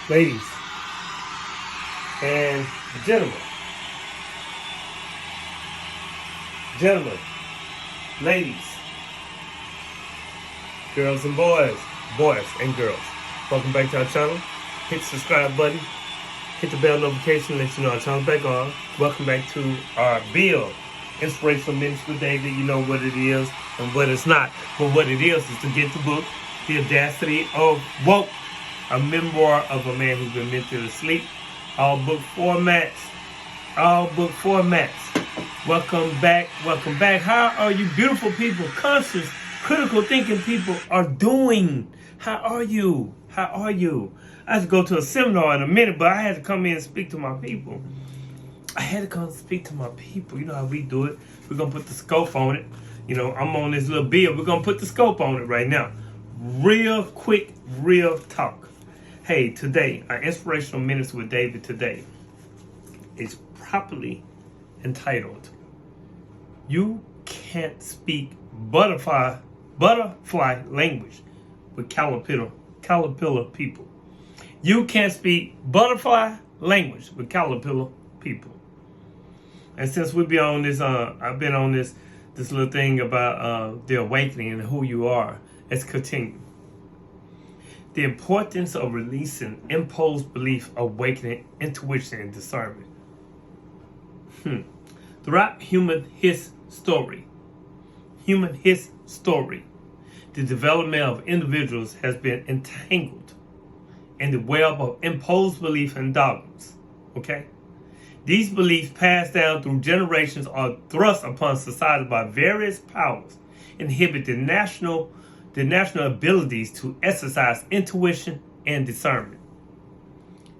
ladies and gentlemen, gentlemen, ladies, girls and boys, boys and girls. Welcome back to our channel. Hit the subscribe button, hit the bell notification, let you know our channel's back on. Welcome back to our bill. Inspirational Minutes with David. You know what it is and what it's not. But what it is to get the book, The Audacity of Woke, a memoir of a man who's been mentally asleep. All book formats. Welcome back. How are you beautiful people, conscious, critical thinking people are doing? How are you? I have to go to a seminar in a minute, but I had to come in and speak to my people. You know how we do it. We're going to put the scope on it. You know, I'm on this little bill. We're going to put the scope on it right now. Real quick, real talk. Hey, today, our Inspirational Minutes with David today is properly entitled, You Can't Speak Butterfly Language with Caterpillar People. You can't speak butterfly language with caterpillar people. And since we've been on this, I've been on this little thing about the awakening and who you are. Let's continue. The importance of releasing imposed belief, awakening, intuition, and discernment. Throughout human history, the development of individuals has been entangled in the web of imposed belief and dogmas. Okay? These beliefs passed down through generations are thrust upon society by various powers, inhibit the national abilities to exercise intuition and discernment.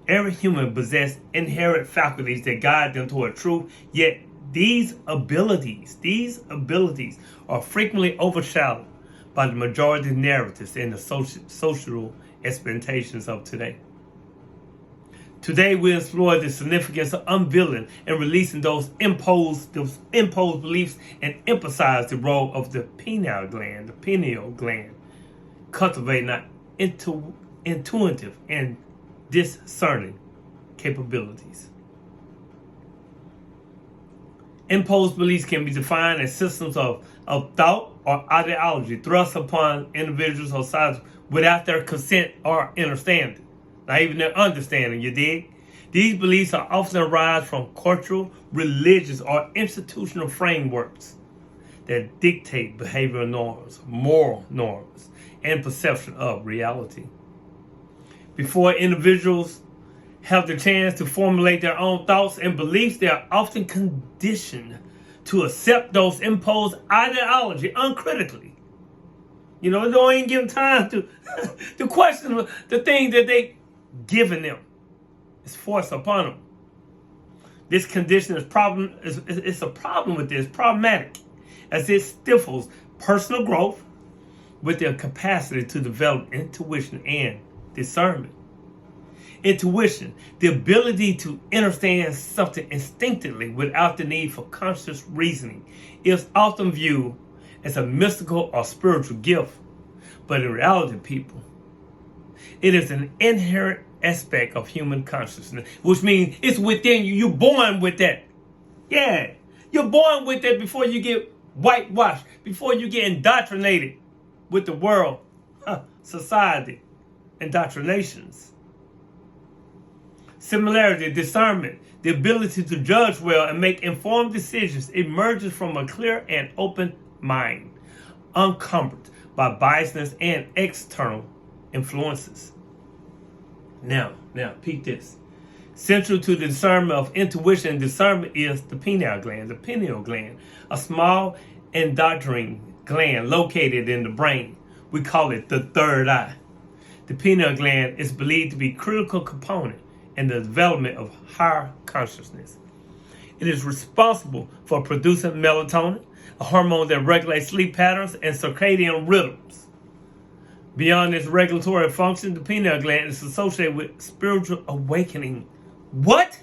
Every human possesses inherent faculties that guide them toward truth, yet these abilities are frequently overshadowed by the majority narratives and the social expectations of today. Today, we explore the significance of unveiling and releasing those imposed beliefs and emphasize the role of the pineal gland, cultivating our intuitive and discerning capabilities. Imposed beliefs can be defined as systems of thought or ideology thrust upon individuals or societies without their consent or understanding. Not even their understanding, you dig? These beliefs are often arise from cultural, religious, or institutional frameworks that dictate behavioral norms, moral norms, and perception of reality. Before individuals have the chance to formulate their own thoughts and beliefs, they are often conditioned to accept those imposed ideology uncritically. You know, they don't even give them time to question the thing that they given them. It's forced upon them. This condition is problematic, as it stifles personal growth with their capacity to develop intuition and discernment. Intuition, the ability to understand something instinctively without the need for conscious reasoning, is often viewed as a mystical or spiritual gift. But in reality, people, it is an inherent aspect of human consciousness, which means it's within you. You're born with that. Yeah, you're born with that before you get whitewashed, before you get indoctrinated with the world, society, indoctrinations. Similarity, discernment, the ability to judge well and make informed decisions emerges from a clear and open mind, unencumbered by biasness and external influences. Now, peep this. Central to the discernment of intuition and discernment is the pineal gland. The pineal gland, a small endocrine gland located in the brain. We call it the third eye. The pineal gland is believed to be a critical component in the development of higher consciousness. It is responsible for producing melatonin, a hormone that regulates sleep patterns and circadian rhythms. Beyond its regulatory function, the pineal gland is associated with spiritual awakening. What?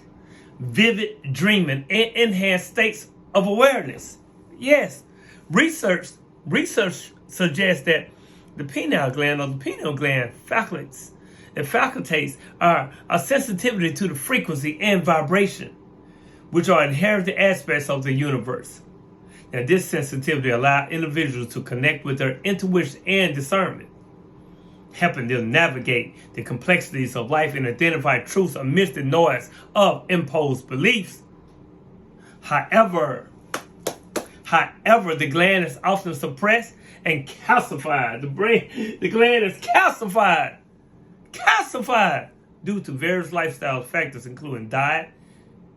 Vivid dreaming and enhanced states of awareness. Yes, research suggests that the pineal gland faculties that facultates our sensitivity to the frequency and vibration, which are inherent aspects of the universe. Now, this sensitivity allows individuals to connect with their intuition and discernment, helping them navigate the complexities of life and identify truths amidst the noise of imposed beliefs. However, the gland is often suppressed and calcified. The gland is calcified due to various lifestyle factors, including diet,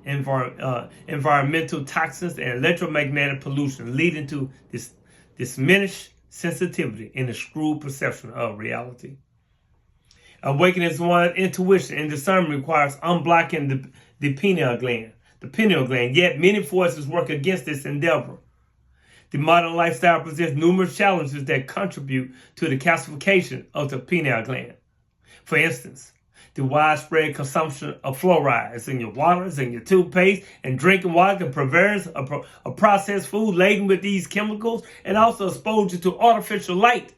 environmental toxins, and electromagnetic pollution, leading to this diminished sensitivity and a skewed perception of reality. Awakening one's intuition and discernment requires unblocking the pineal gland. Yet many forces work against this endeavor. The modern lifestyle presents numerous challenges that contribute to the calcification of the pineal gland. For instance, the widespread consumption of fluorides in your waters, in your toothpaste, and drinking water can prevent a processed food laden with these chemicals, and also exposure to artificial light,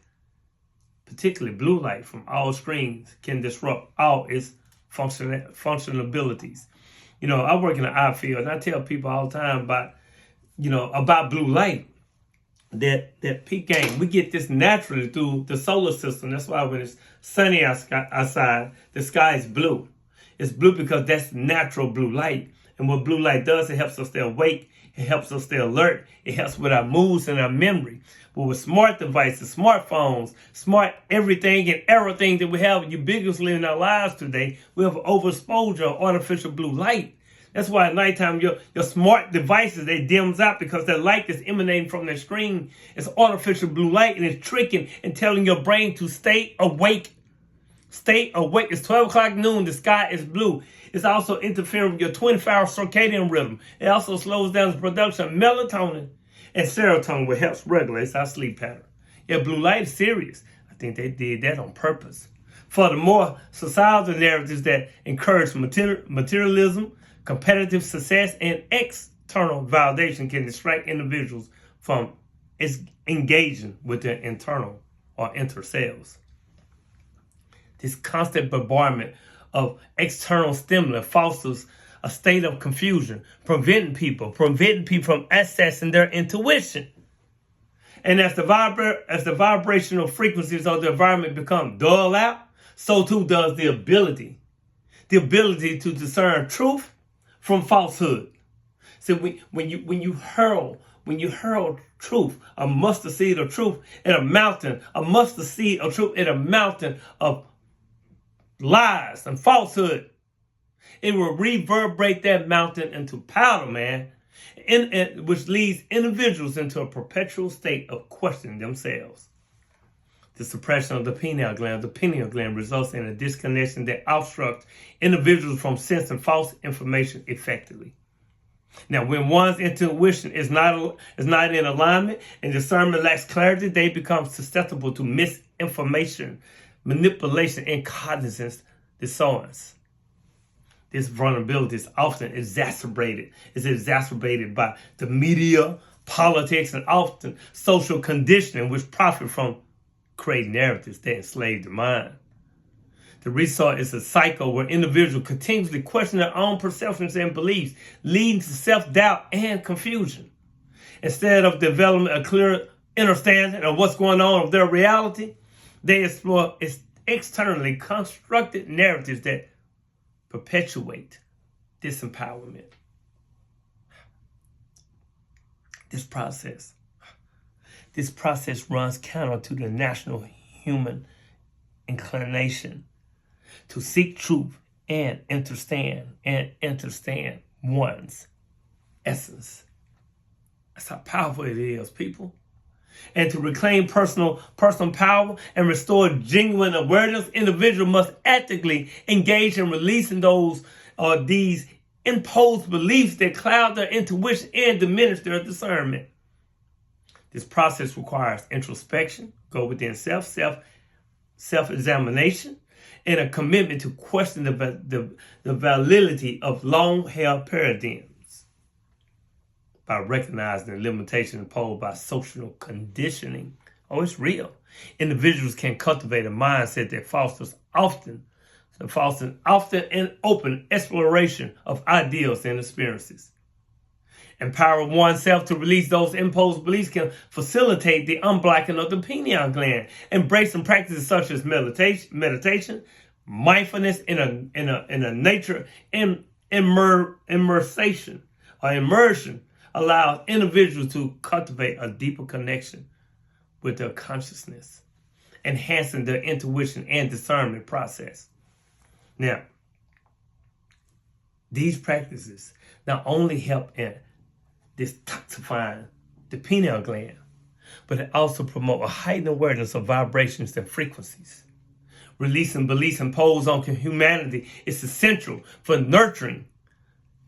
particularly blue light from all screens, can disrupt all its functionalities. I work in the eye field, and I tell people all the time about blue light. That peak game, we get this naturally through the solar system. That's why when it's sunny outside, the sky is blue. It's blue because that's natural blue light. And what blue light does, it helps us stay awake. It helps us stay alert. It helps with our moods and our memory. But with smart devices, smartphones, smart everything and everything that we have ubiquitously in our lives today, we have overexposure of artificial blue light. That's why at nighttime, your smart devices, they dims out because the light that's emanating from their screen is artificial blue light, and it's tricking and telling your brain to stay awake. Stay awake. It's 12 o'clock noon. The sky is blue. It's also interfering with your 24-hour circadian rhythm. It also slows down the production of melatonin and serotonin, which helps regulate our sleep pattern. Yeah, blue light is serious. I think they did that on purpose. Furthermore, societal narratives that encourage materialism, competitive success, and external validation can distract individuals from engaging with their internal or inner selves. This constant bombardment of external stimuli fosters a state of confusion, preventing people from accessing their intuition. And as the vibrational frequencies of the environment become dull out, so too does the ability to discern truth from falsehood. So when you hurl truth, a mustard seed of truth in a mountain of lies and falsehood, it will reverberate that mountain into powder, man, which leads individuals into a perpetual state of questioning themselves. The suppression of the pineal gland results in a disconnection that obstructs individuals from sensing false information effectively. Now, when one's intuition is not in alignment and discernment lacks clarity, they become susceptible to misinformation, manipulation, and cognitive dissonance. This vulnerability is often exacerbated. It's exacerbated by the media, politics, and often social conditioning, which profit from create narratives that enslave the mind. The result is a cycle where individuals continuously question their own perceptions and beliefs, leading to self-doubt and confusion. Instead of developing a clear understanding of what's going on of their reality, they explore externally constructed narratives that perpetuate disempowerment. This process runs counter to the natural human inclination to seek truth and understand one's essence. That's how powerful it is, people. And to reclaim personal power and restore genuine awareness, individuals must actively engage in releasing these imposed beliefs that cloud their intuition and diminish their discernment. This process requires introspection, go within self-examination, and a commitment to question the validity of long-held paradigms. By recognizing the limitations imposed by social conditioning, it's real. Individuals can cultivate a mindset that fosters often and fostering often and open exploration of ideals and experiences. Empowering oneself to release those imposed beliefs can facilitate the unblocking of the pineal gland. Embracing practices such as meditation, mindfulness in a nature immersion allows individuals to cultivate a deeper connection with their consciousness, enhancing their intuition and discernment process. Now, these practices not only help in detoxifying the pineal gland, but it also promote a heightened awareness of vibrations and frequencies. Releasing beliefs imposed on humanity is essential for nurturing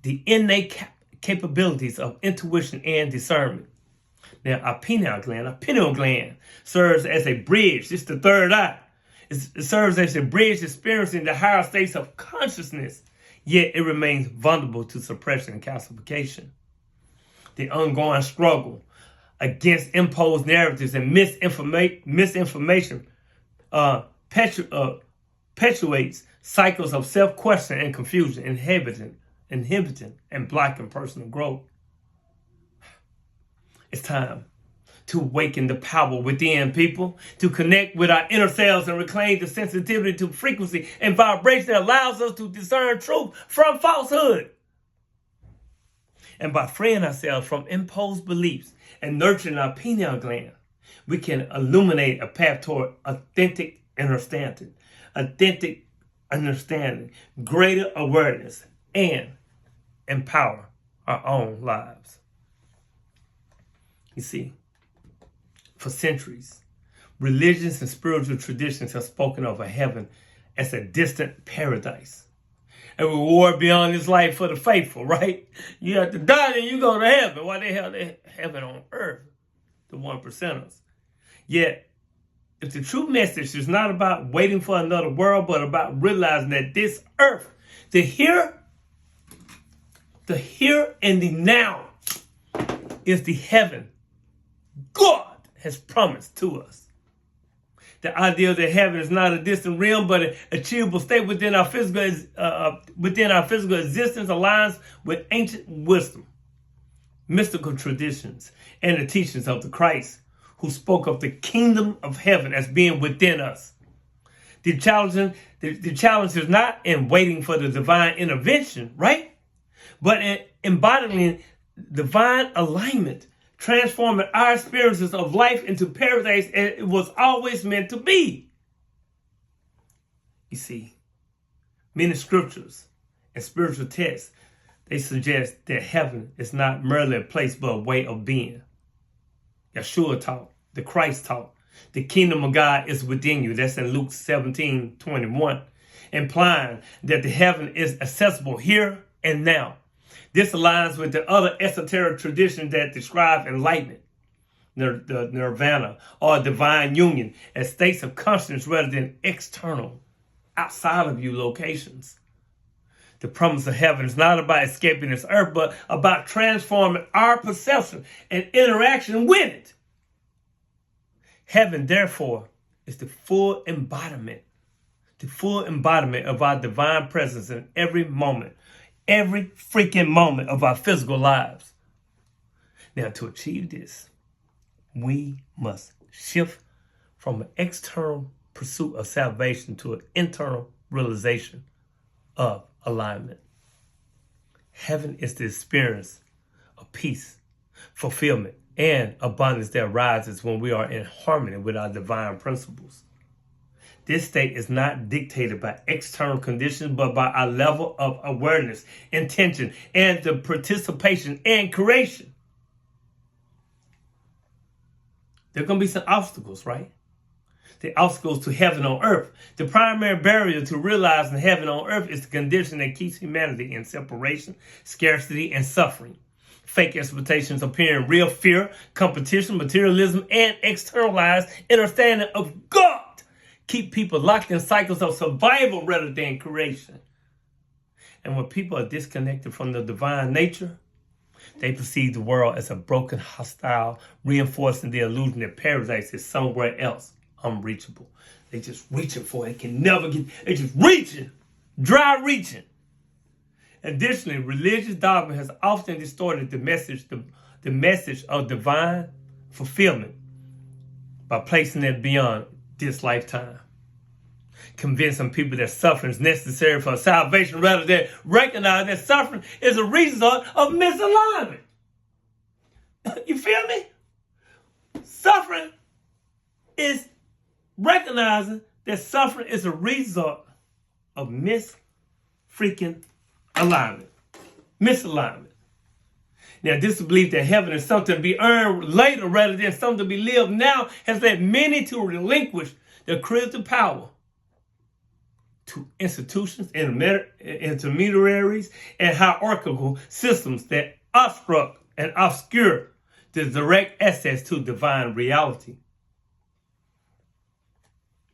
the innate capabilities of intuition and discernment. Now, our pineal gland serves as a bridge. It's the third eye. It serves as a bridge experiencing the higher states of consciousness, yet it remains vulnerable to suppression and calcification. The ongoing struggle against imposed narratives and misinformation perpetuates cycles of self-question and confusion, inhibiting and blocking personal growth. It's time to awaken the power within, people, to connect with our inner selves and reclaim the sensitivity to frequency and vibration that allows us to discern truth from falsehood. And by freeing ourselves from imposed beliefs and nurturing our pineal gland, we can illuminate a path toward authentic understanding, greater awareness, and empower our own lives. You see, for centuries, religions and spiritual traditions have spoken of a heaven as a distant paradise, a reward beyond this life for the faithful, right? You have to die and you go to heaven. Why the hell they heaven on earth? The 1%ers. Yet, if the true message is not about waiting for another world, but about realizing that this earth, the here and the now, is the heaven God has promised to us. The idea that heaven is not a distant realm, but an achievable state within our physical existence aligns with ancient wisdom, mystical traditions, and the teachings of the Christ, who spoke of the kingdom of heaven as being within us. The challenge is not in waiting for the divine intervention, right? But in embodying divine alignment, transforming our experiences of life into paradise as it was always meant to be. You see, many scriptures and spiritual texts, they suggest that heaven is not merely a place but a way of being. Yeshua taught, the Christ taught, the kingdom of God is within you. That's in Luke 17:21, implying that the heaven is accessible here and now. This aligns with the other esoteric traditions that describe enlightenment, the nirvana, or divine union as states of consciousness rather than external, outside of you locations. The promise of heaven is not about escaping this earth, but about transforming our perception and interaction with it. Heaven, therefore, is the full embodiment of our divine presence in every freaking moment of our physical lives. Now, to achieve this, we must shift from an external pursuit of salvation to an internal realization of alignment. Heaven is the experience of peace, fulfillment, and abundance that arises when we are in harmony with our divine principles. This state is not dictated by external conditions, but by our level of awareness, intention, and the participation and creation. There are going to be some obstacles, right? The obstacles to heaven on earth. The primary barrier to realizing heaven on earth is the condition that keeps humanity in separation, scarcity, and suffering. Fake expectations appearing real fear, competition, materialism, and externalized understanding of God keep people locked in cycles of survival rather than creation. And when people are disconnected from the divine nature, they perceive the world as a broken, hostile, reinforcing the illusion that paradise is somewhere else, unreachable. They just reaching for it. They can never get, they just reaching. dry reaching. Additionally, religious dogma has often distorted the message of divine fulfillment by placing it beyond this lifetime, convincing people that suffering is necessary for salvation rather than recognizing that suffering is a result of misalignment. You feel me? Suffering is recognizing that suffering is a result of misalignment. Misalignment. Now, this belief that heaven is something to be earned later rather than something to be lived now has led many to relinquish their critical power to institutions, intermediaries, and hierarchical systems that obstruct and obscure the direct access to divine reality.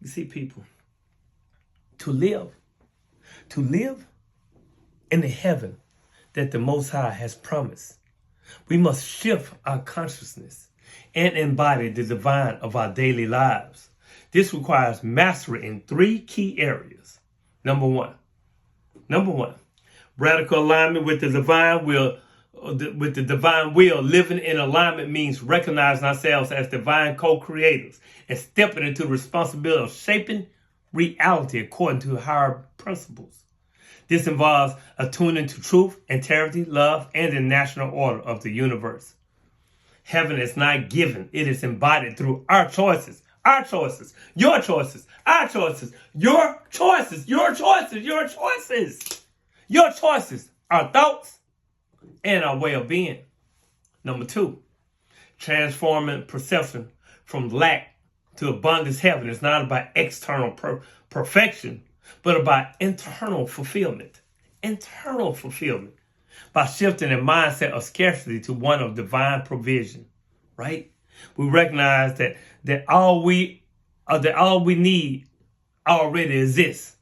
You see, people, to live in the heaven that the Most High has promised, we must shift our consciousness and embody the divine of our daily lives. This requires mastery in 3 key areas. Number one, radical alignment with the divine will. With the divine will, living in alignment means recognizing ourselves as divine co-creators and stepping into the responsibility of shaping reality according to higher principles. This involves attuning to truth, integrity, love, and the national order of the universe. Heaven is not given. It is embodied through our choices, your choices, our choices, your choices, your choices, your choices. Your choices, our thoughts, and our way of being. Number 2, transforming perception from lack to abundance. Heaven is not about external perfection, but about internal fulfillment. Internal fulfillment. By shifting a mindset of scarcity to one of divine provision, right? We recognize that all we need already exists.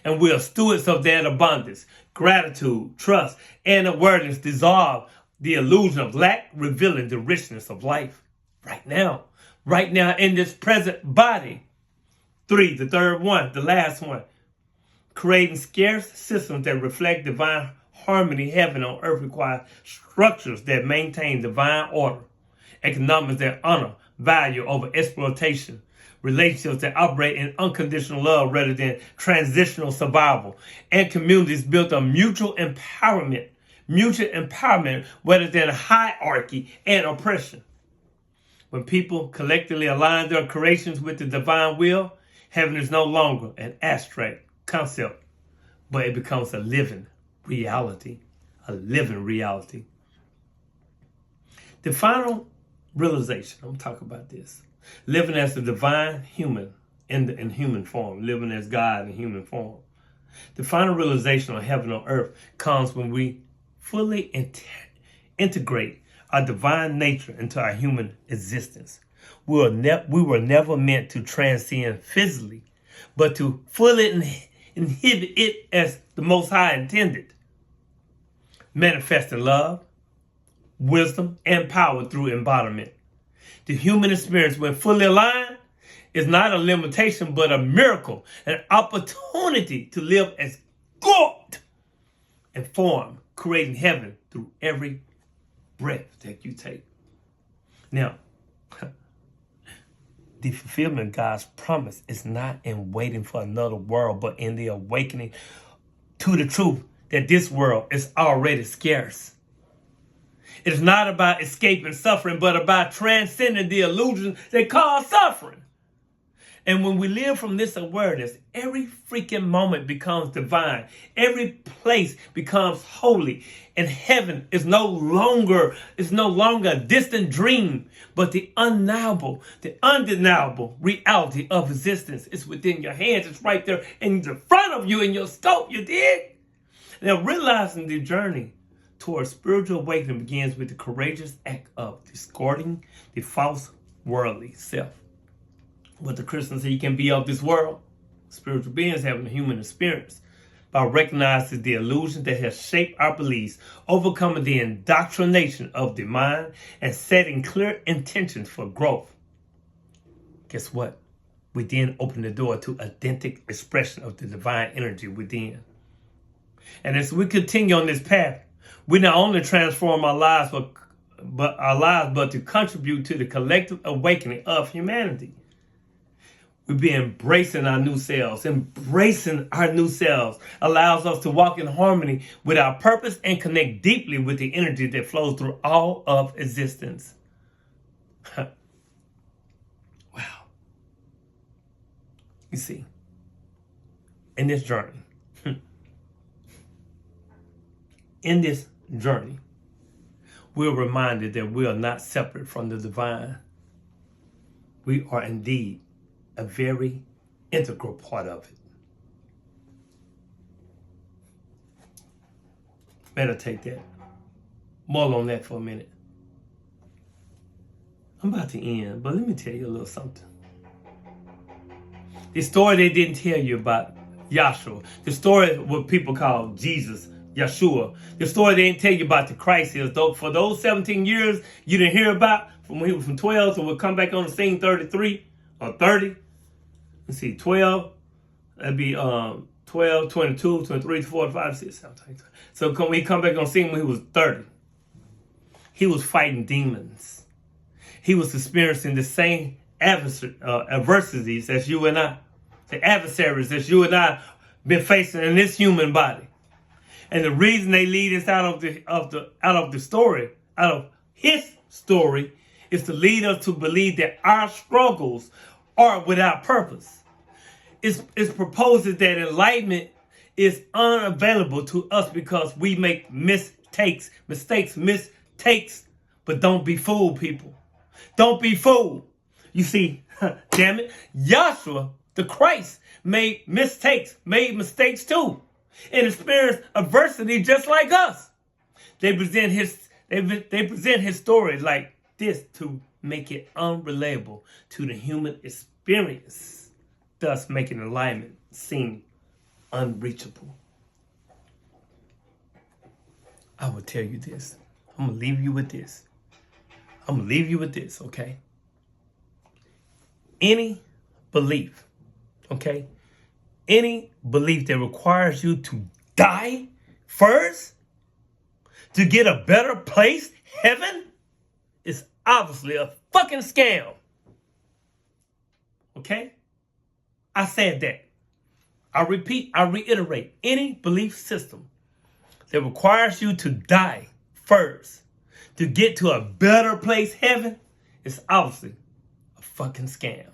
And we are stewards of that abundance. Gratitude, trust, and awareness dissolve the illusion of lack, revealing the richness of life. Right now in this present body. 3, the third one, the last one. Creating scarce systems that reflect divine harmony. Heaven on earth requires structures that maintain divine order, economics that honor value over exploitation, relationships that operate in unconditional love rather than transitional survival, and communities built on mutual empowerment rather than hierarchy and oppression. When people collectively align their creations with the divine will, heaven is no longer an abstract concept, but it becomes a living reality. A living reality. The final realization, I'm talking about this. Living as the divine human in human form, living as God in human form. The final realization of heaven on earth comes when we fully integrate our divine nature into our human existence. We were never meant to transcend physically, but to fully inhibit it as the Most High intended. Manifesting love, wisdom, and power through embodiment. The human experience, when fully aligned, is not a limitation, but a miracle, an opportunity to live as God and form, creating heaven through every breath that you take. Now, the fulfillment of God's promise is not in waiting for another world, but in the awakening to the truth that this world is already scarce. It is not about escaping suffering, but about transcending the illusions that cause suffering. And when we live from this awareness, every freaking moment becomes divine. Every place becomes holy. And heaven is no longer a distant dream, but the undeniable reality of existence. It's within your hands. It's right there in the front of you in your scope. You dig? Now, realizing the journey towards spiritual awakening begins with the courageous act of discarding the false worldly self. What the Christians say, you can be of this world. Spiritual beings having a human experience by recognizing the illusion that has shaped our beliefs, overcoming the indoctrination of the mind, and setting clear intentions for growth. Guess what? we then open the door to authentic expression of the divine energy within. And as we continue on this path, we not only transform our lives, but to contribute to the collective awakening of humanity. We be embracing our new selves. Embracing our new selves allows us to walk in harmony with our purpose and connect deeply with the energy that flows through all of existence. Wow. You see, in this journey, we're reminded that we are not separate from the divine. We are indeed a very integral part of it. Meditate that. Mull on that for a minute. I'm about to end, but let me tell you a little something. The story they didn't tell you about Yahshua, the story what people call Jesus, Yeshua, the story they didn't tell you about the Christ is, though, for those 17 years you didn't hear about, from when he was from 12 to we'll come back on the scene 33 or 30. Let's see, 12, that'd be 12, 22, 23, 24, 25, 6, 7, 8. So when he come back on the scene when he was 30, he was fighting demons. He was experiencing the same adversities as you and I, the adversaries that you and I been facing in this human body. And the reason they lead us out of his story, is to lead us to believe that our struggles are without purpose. It proposes that enlightenment is unavailable to us because we make mistakes, but don't be fooled, people. Don't be fooled. You see, damn it, Yahshua, the Christ, made mistakes too, and experienced adversity just like us. They present his story like this to make it unrelatable to the human experience, thus making alignment seem unreachable. I will tell you this. I'm going to leave you with this. Okay? Any belief that requires you to die first to get a better place, heaven, is obviously a fucking scam. Okay? I said that. I reiterate, any belief system that requires you to die first to get to a better place, heaven, is obviously a fucking scam.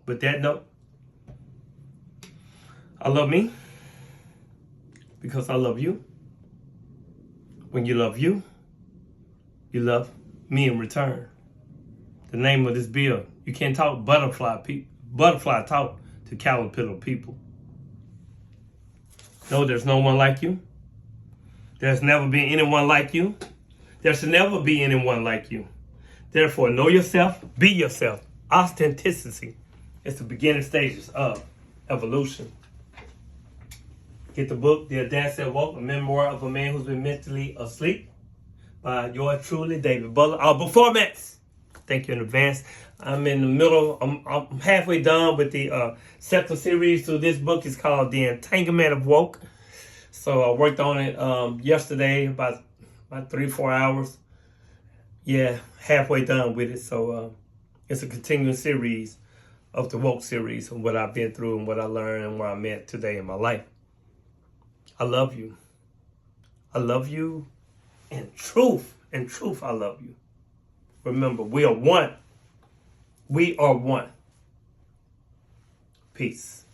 With that note, I love me because I love you. When you love you, you love me in return. The name of this bill, you can't talk butterfly talk to caterpillar people. No, there's no one like you. There's never been anyone like you. There should never be anyone like you. Therefore, know yourself, be yourself. Authenticity is the beginning stages of evolution. Get the book, The Audacity Woke, a memoir of a man who's been mentally asleep, by yours truly, David Butler. Performance. Thank you in advance. I'm in the middle. I'm halfway done with the second series to this book. It's called The Entanglement of Woke. So I worked on it yesterday, about 3-4 hours. Yeah, halfway done with it. So it's a continuing series of the Woke series and what I've been through and what I learned and where I'm at today in my life. I love you. I love you. In truth, I love you. Remember, we are one. We are one. Peace.